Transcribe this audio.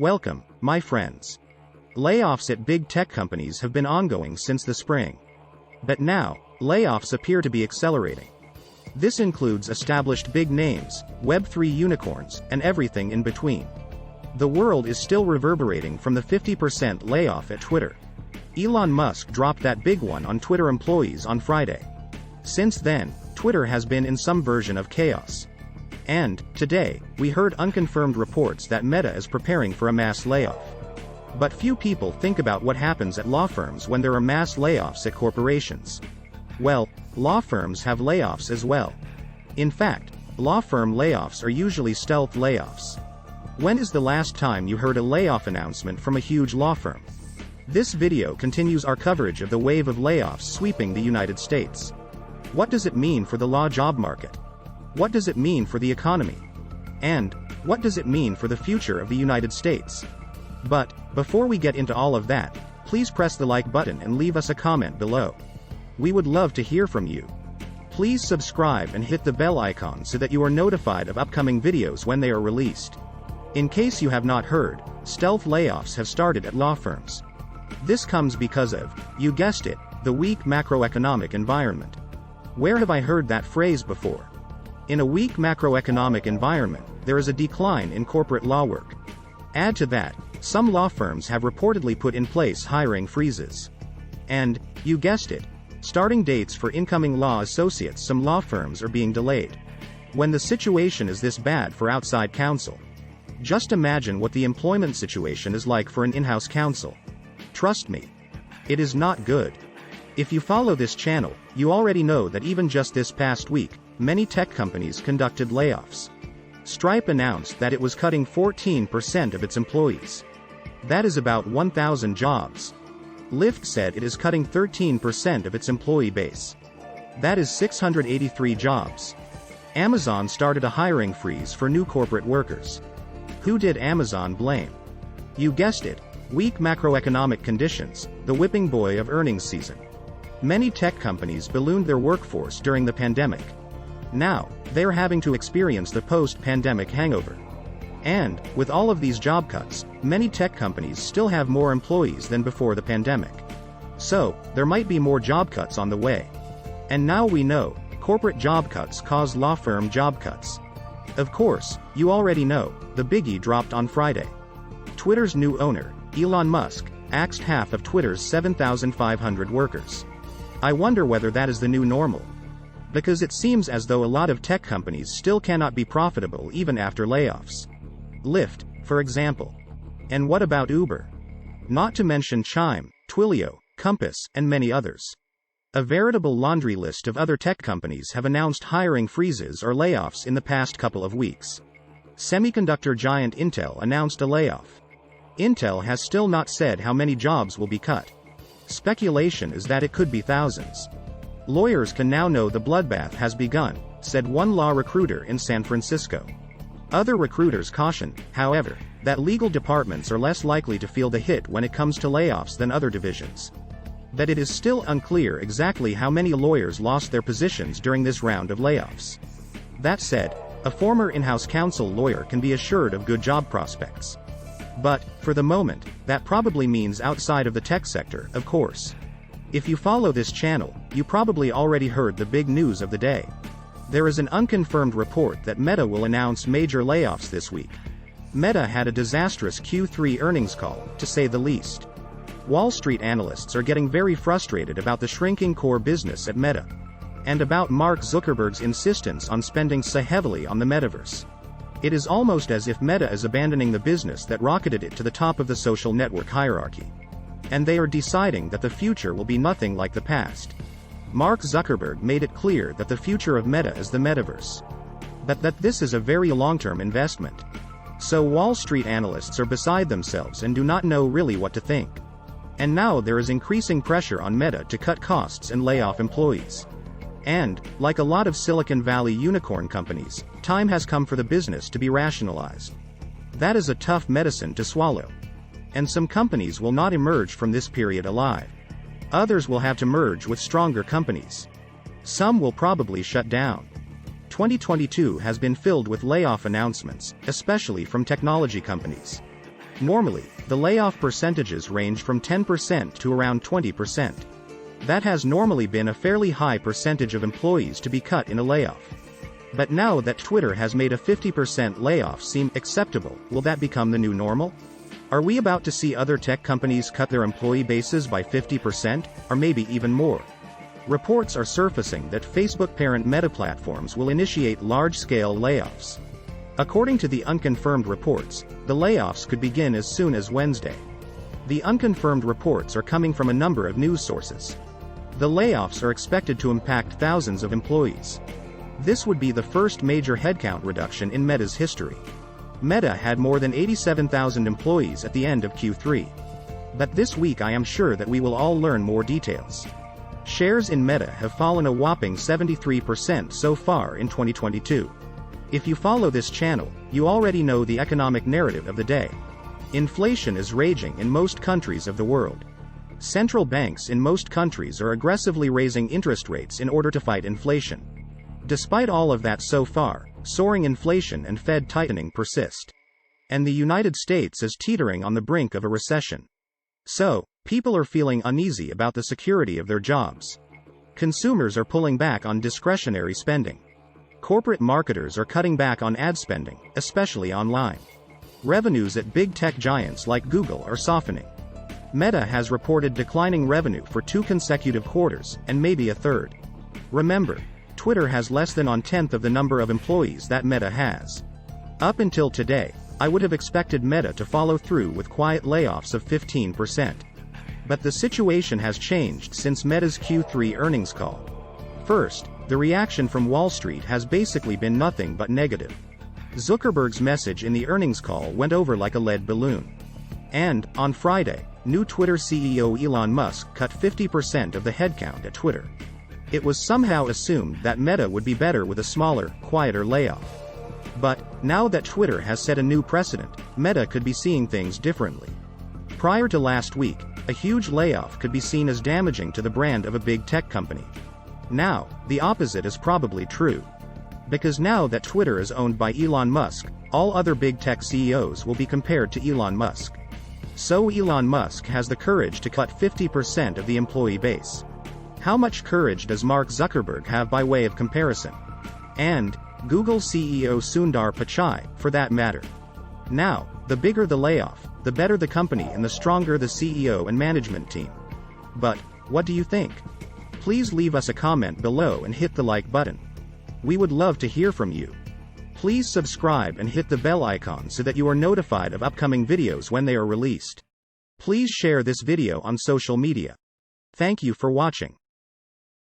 Welcome, my friends. Layoffs at big tech companies have been ongoing since the spring. But now, layoffs appear to be accelerating. This includes established big names, Web3 unicorns, and everything in between. The world is still reverberating from the 50% layoff at Twitter. Elon Musk dropped that big one on Twitter employees on Friday. Since then, Twitter has been in some version of chaos. And, today, we heard unconfirmed reports that Meta is preparing for a mass layoff. But few people think about what happens at law firms when there are mass layoffs at corporations. Well, law firms have layoffs as well. In fact, law firm layoffs are usually stealth layoffs. When is the last time you heard a layoff announcement from a huge law firm? This video continues our coverage of the wave of layoffs sweeping the United States. What does it mean for the law job market? What does it mean for the economy? And, what does it mean for the future of the United States? But, before we get into all of that, please press the like button and leave us a comment below. We would love to hear from you. Please subscribe and hit the bell icon so that you are notified of upcoming videos when they are released. In case you have not heard, stealth layoffs have started at law firms. This comes because of, you guessed it, the weak macroeconomic environment. Where have I heard that phrase before? In a weak macroeconomic environment, there is a decline in corporate law work. Add to that, some law firms have reportedly put in place hiring freezes. And, you guessed it, starting dates for incoming law associates. Some law firms are being delayed. When the situation is this bad for outside counsel, just imagine what the employment situation is like for an in-house counsel. Trust me, it is not good. If you follow this channel, you already know that even just this past week, many tech companies conducted layoffs. Stripe announced that it was cutting 14% of its employees. That is about 1,000 jobs. Lyft said it is cutting 13% of its employee base. That is 683 jobs. Amazon started a hiring freeze for new corporate workers. Who did Amazon blame? You guessed it, weak macroeconomic conditions, the whipping boy of earnings season. Many tech companies ballooned their workforce during the pandemic. Now, they are having to experience the post-pandemic hangover. And, with all of these job cuts, many tech companies still have more employees than before the pandemic. So, there might be more job cuts on the way. And now we know, corporate job cuts cause law firm job cuts. Of course, you already know, the biggie dropped on Friday. Twitter's new owner, Elon Musk, axed half of Twitter's 7,500 workers. I wonder whether that is the new normal. Because it seems as though a lot of tech companies still cannot be profitable even after layoffs. Lyft, for example. And what about Uber? Not to mention Chime, Twilio, Compass, and many others. A veritable laundry list of other tech companies have announced hiring freezes or layoffs in the past couple of weeks. Semiconductor giant Intel announced a layoff. Intel has still not said how many jobs will be cut. Speculation is that it could be thousands. Lawyers can now know the bloodbath has begun, said one law recruiter in San Francisco. Other recruiters caution, however, that legal departments are less likely to feel the hit when it comes to layoffs than other divisions. That it is still unclear exactly how many lawyers lost their positions during this round of layoffs. That said, a former in-house counsel lawyer can be assured of good job prospects. But, for the moment, that probably means outside of the tech sector, of course. If you follow this channel, you probably already heard the big news of the day. There is an unconfirmed report that Meta will announce major layoffs this week. Meta had a disastrous Q3 earnings call, to say the least. Wall Street analysts are getting very frustrated about the shrinking core business at Meta. And about Mark Zuckerberg's insistence on spending so heavily on the metaverse. It is almost as if Meta is abandoning the business that rocketed it to the top of the social network hierarchy. And they are deciding that the future will be nothing like the past. Mark Zuckerberg made it clear that the future of Meta is the metaverse. But that this is a very long-term investment. So Wall Street analysts are beside themselves and do not know really what to think. And now there is increasing pressure on Meta to cut costs and lay off employees. And, like a lot of Silicon Valley unicorn companies, time has come for the business to be rationalized. That is a tough medicine to swallow. And some companies will not emerge from this period alive. Others will have to merge with stronger companies. Some will probably shut down. 2022 has been filled with layoff announcements, especially from technology companies. Normally, the layoff percentages range from 10% to around 20%. That has normally been a fairly high percentage of employees to be cut in a layoff. But now that Twitter has made a 50% layoff seem acceptable, will that become the new normal? Are we about to see other tech companies cut their employee bases by 50%, or maybe even more? Reports are surfacing that Facebook parent Meta Platforms will initiate large-scale layoffs. According to the unconfirmed reports, the layoffs could begin as soon as Wednesday. The unconfirmed reports are coming from a number of news sources. The layoffs are expected to impact thousands of employees. This would be the first major headcount reduction in Meta's history. Meta had more than 87,000 employees at the end of Q3. But this week I am sure that we will all learn more details. Shares in Meta have fallen a whopping 73% so far in 2022. If you follow this channel, you already know the economic narrative of the day. Inflation is raging in most countries of the world. Central banks in most countries are aggressively raising interest rates in order to fight inflation. Despite all of that so far, soaring inflation and Fed tightening persist. And the United States is teetering on the brink of a recession. So, people are feeling uneasy about the security of their jobs. Consumers are pulling back on discretionary spending. Corporate marketers are cutting back on ad spending, especially online. Revenues at big tech giants like Google are softening. Meta has reported declining revenue for 2 consecutive quarters, and maybe a third. Remember, Twitter has less than 1/10 of the number of employees that Meta has. Up until today, I would have expected Meta to follow through with quiet layoffs of 15%. But the situation has changed since Meta's Q3 earnings call. First, the reaction from Wall Street has basically been nothing but negative. Zuckerberg's message in the earnings call went over like a lead balloon. And, on Friday, new Twitter CEO Elon Musk cut 50% of the headcount at Twitter. It was somehow assumed that Meta would be better with a smaller, quieter layoff. But, now that Twitter has set a new precedent, Meta could be seeing things differently. Prior to last week, a huge layoff could be seen as damaging to the brand of a big tech company. Now, the opposite is probably true. Because now that Twitter is owned by Elon Musk, all other big tech CEOs will be compared to Elon Musk. So Elon Musk has the courage to cut 50% of the employee base. How much courage does Mark Zuckerberg have by way of comparison? And Google CEO Sundar Pichai, for that matter. Now, the bigger the layoff, the better the company and the stronger the CEO and management team. But, what do you think? Please leave us a comment below and hit the like button. We would love to hear from you. Please subscribe and hit the bell icon so that you are notified of upcoming videos when they are released. Please share this video on social media. Thank you for watching.